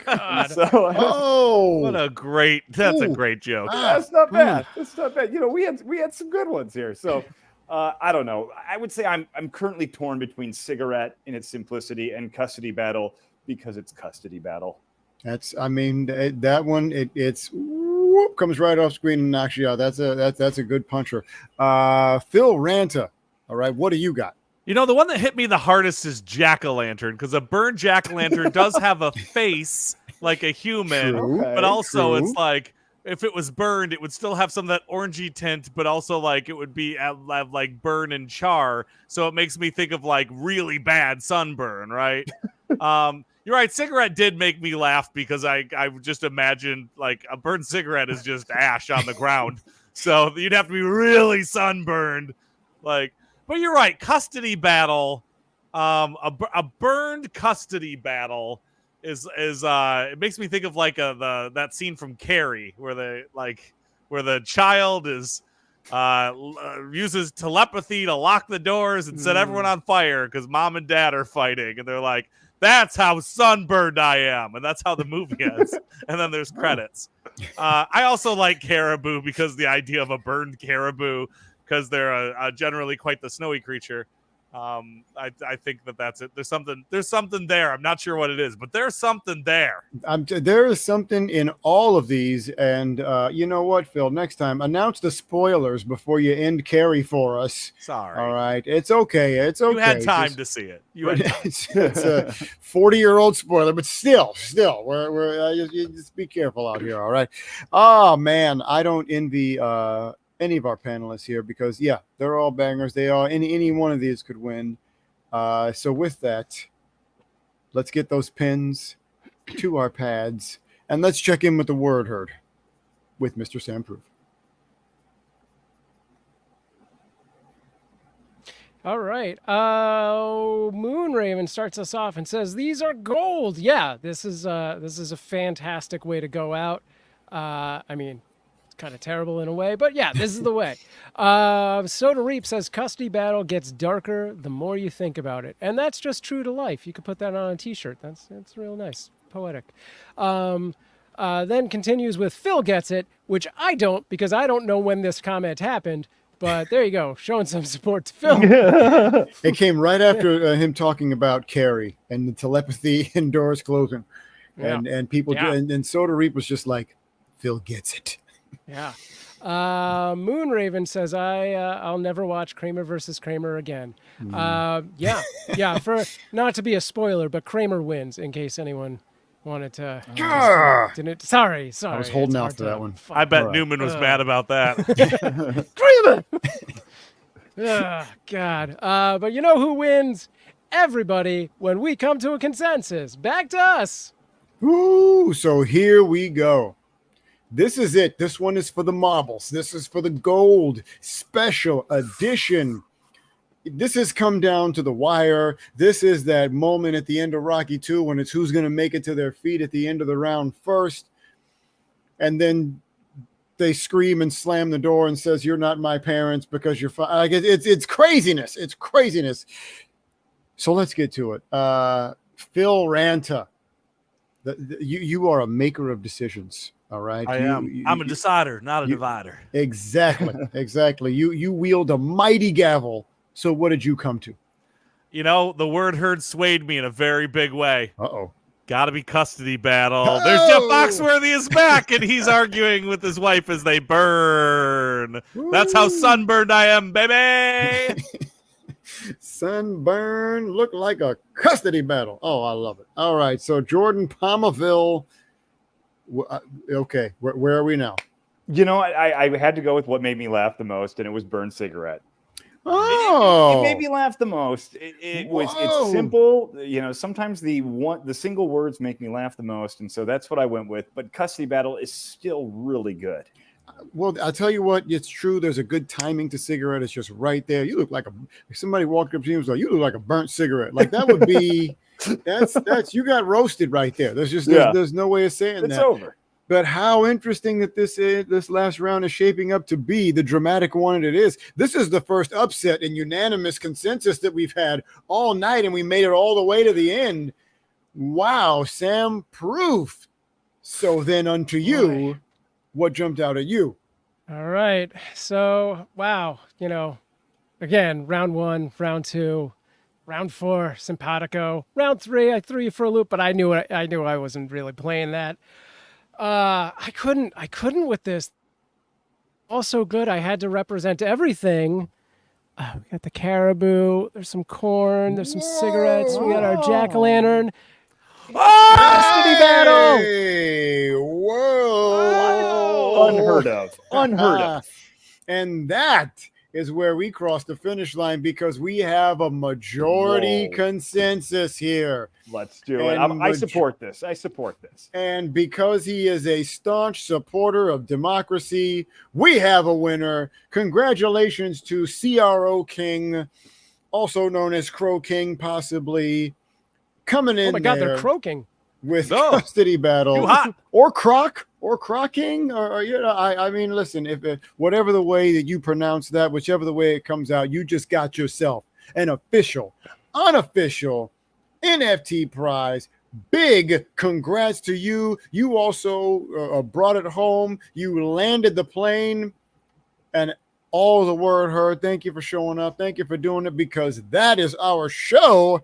God. So, that's a great joke. That's not bad. That's not bad. We had some good ones here. So I don't know. I would say I'm currently torn between Cigarette in its simplicity and Custody Battle because it's Custody Battle. That one it's comes right off screen and knocks you out. That's a good puncher. Phil Ranta. All right, what do you got? The one that hit me the hardest is Jack-o'-lantern, because a burned Jack-o'-lantern does have a face like a human, but also it's like if it was burned, it would still have some of that orangey tint, but also like it would be like burn and char. So it makes me think of like really bad sunburn, right? You're right. Cigarette did make me laugh because I just imagined like a burned cigarette is just ash on the ground. So you'd have to be really sunburned, like. But you're right. Custody Battle, a burned Custody Battle is it makes me think of like that scene from Carrie where the child is uses telepathy to lock the doors and set everyone on fire because mom and dad are fighting, and they're like, "That's how sunburned I am," and that's how the movie ends. And then there's credits. I also like caribou because the idea of a burned caribou. Because they're generally quite the snowy creature. I think that's it. There's something there. I'm not sure what it is, but there's something there. There is something in all of these. And you know what, Phil? Next time, announce the spoilers before you end Carrie for us. Sorry. All right. It's okay. It's okay. You had time to see it. It's a 40-year-old spoiler, but still, we're you just be careful out here. All right. Oh, man. I don't envy any of our panelists here because they're all bangers. They all any one of these could win. So with that, let's get those pins to our pads and let's check in with the Word Herd with Mr. Sam Proof. All right. Moonraven starts us off and says, "These are gold." Yeah, this is a fantastic way to go out. Kind of terrible in a way, but yeah, this is the way. Soda Reap says Custody Battle gets darker the more you think about it, and that's just true to life. You could put that on a T-shirt. That's real nice, poetic. Then continues with Phil gets it, which I don't because I don't know when this comment happened. But there you go, showing some support to Phil. It came right after him talking about Carrie and the telepathy and doors closing, and people and Soda Reap was just like, Phil gets it. Yeah. Moonraven says, I'll never watch Kramer versus Kramer again. For not to be a spoiler, but Kramer wins in case anyone wanted to. Sorry. I was holding out for that one. I bet Newman was mad about that. Kramer! God. But you know who wins? Everybody when we come to a consensus. Back to us. Ooh, so here we go. This is it. This one is for the marbles. This is for the gold special edition. This has come down to the wire. This is that moment at the end of Rocky 2 when it's who's going to make it to their feet at the end of the round first. And then they scream and slam the door and says, "You're not my parents because you're fine." Like it's craziness. It's craziness. So let's get to it. Phil Ranta, you are a maker of decisions. All right. I am. I'm a decider, not a divider. Exactly. Exactly. You wield a mighty gavel. So what did you come to? You know, the word heard swayed me in a very big way. Uh-oh. Gotta be custody battle. There's Jeff Foxworthy is back, and he's arguing with his wife as they burn. That's how sunburned I am, baby. Sunburn look like a custody battle. Oh, I love it. All right. So Jordan Pomaville. Okay. Where are we now? You know, I had to go with what made me laugh the most, and it was Burn Cigarette. Oh, it made me laugh the most. It's simple. You know, sometimes the single words make me laugh the most, and so that's what I went with. But Custody Battle is still really good. Well, I'll tell you what, it's true. There's a good timing to Cigarette. It's just right there. You look like if somebody walked up to you and was like, "You look like a burnt cigarette." Like that would be that's you got roasted right there. There's no way of saying it's that. Over. But how interesting that this last round is shaping up to be the dramatic one it is. This is the first upset and unanimous consensus that we've had all night, and we made it all the way to the end. Wow, Sam, proof. So then unto you, what jumped out at you? All right. So, wow, you know, again, round 1, round 2, round 4, simpatico. Round 3, I threw you for a loop, but I knew I wasn't really playing that. I couldn't with this. Also good. I had to represent everything. We got the caribou. There's some corn. There's some cigarettes. We got our jack-o'-lantern. Custody battle. Hey, whoa. Unheard of. Unheard of. And that is where we cross the finish line because we have a majority consensus here. Let's do it. I support this. And because he is a staunch supporter of democracy, we have a winner. Congratulations to CRO King, also known as Crow King, possibly coming in. Oh my God, they're croaking with Custody Battle. Too hot. Or crocking, or you know, I mean, listen, if whatever the way that you pronounce that, whichever the way it comes out, you just got yourself an unofficial NFT prize. Big congrats to you. You also brought it home. You landed the plane, and all the word heard. Thank you for showing up. Thank you for doing it because that is our show.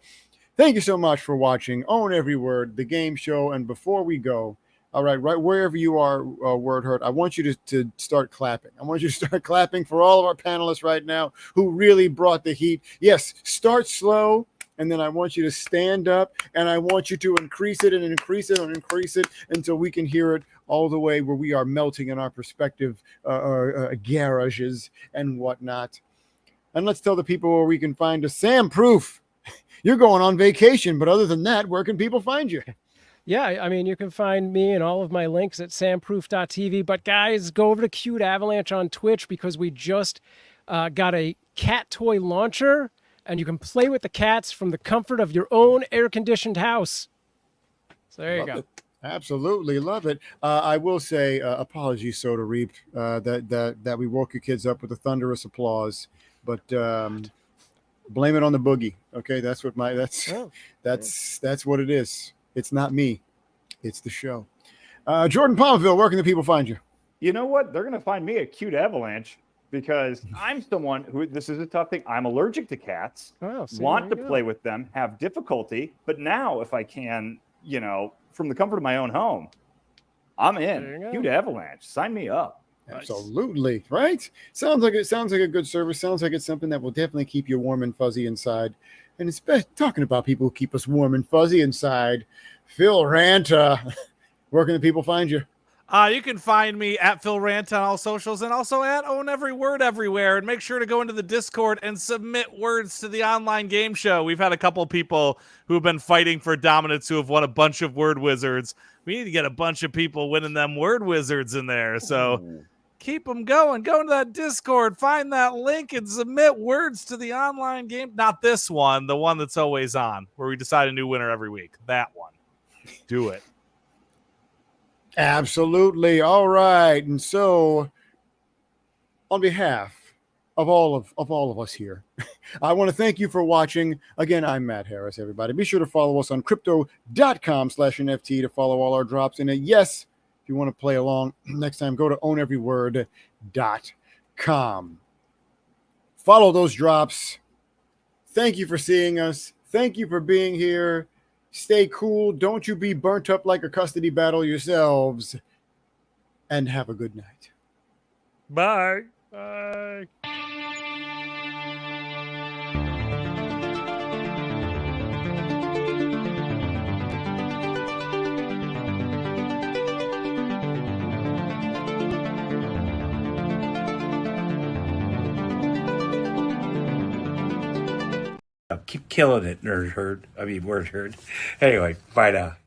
Thank you so much for watching Own Every Word, the game show. And before we go, all right, wherever you are, Word Hurt, I want you to start clapping. I want you to start clapping for all of our panelists right now who really brought the heat. Yes, start slow, and then I want you to stand up, and I want you to increase it and increase it and increase it until we can hear it all the way where we are melting in our respective garages and whatnot. And let's tell the people where we can find us. Sam Proof, you're going on vacation, but other than that, where can people find you? Yeah, I mean, you can find me and all of my links at samproof.tv. But guys, go over to Cute Avalanche on Twitch because we just got a cat toy launcher, and you can play with the cats from the comfort of your own air-conditioned house. So there you go. Absolutely love it. I will say, apologies, Soda Reap, that we woke your kids up with a thunderous applause, but blame it on the boogie. Okay, that's what that's what it is. It's not me. It's the show. Jordan Pomaville, where can the people find you? You know what? They're going to find me at Cute Avalanche because I'm someone who, this is a tough thing. I'm allergic to cats, want to play with them, have difficulty. But now if I can, you know, from the comfort of my own home, I'm in. Cute Avalanche. Sign me up. Absolutely. Nice. Right? Sounds like a good service. Sounds like it's something that will definitely keep you warm and fuzzy inside. And it's talking about people who keep us warm and fuzzy inside. Phil Ranta, where can the people find you? You can find me at Phil Rant on all socials and also at Own Every Word Everywhere. And make sure to go into the Discord and submit words to the online game show. We've had a couple people who have been fighting for dominance who have won a bunch of word wizards. We need to get a bunch of people winning them word wizards in there. So keep them going. Go into that Discord, find that link, and submit words to the online game. Not this one, the one that's always on, where we decide a new winner every week. That one. Do it. Absolutely. All right. And so, on behalf of all of us here, I want to thank you for watching. Again, I'm Matt Harris, everybody. Be sure to follow us on crypto.com/NFT to follow all our drops. And yes, if you want to play along next time, go to owneveryword.com. Follow those drops. Thank you for seeing us. Thank you for being here. Stay cool. Don't you be burnt up like a custody battle yourselves. And have a good night. Bye. Bye. Keep killing it, nerd herd. I mean, word herd. Anyway, bye now.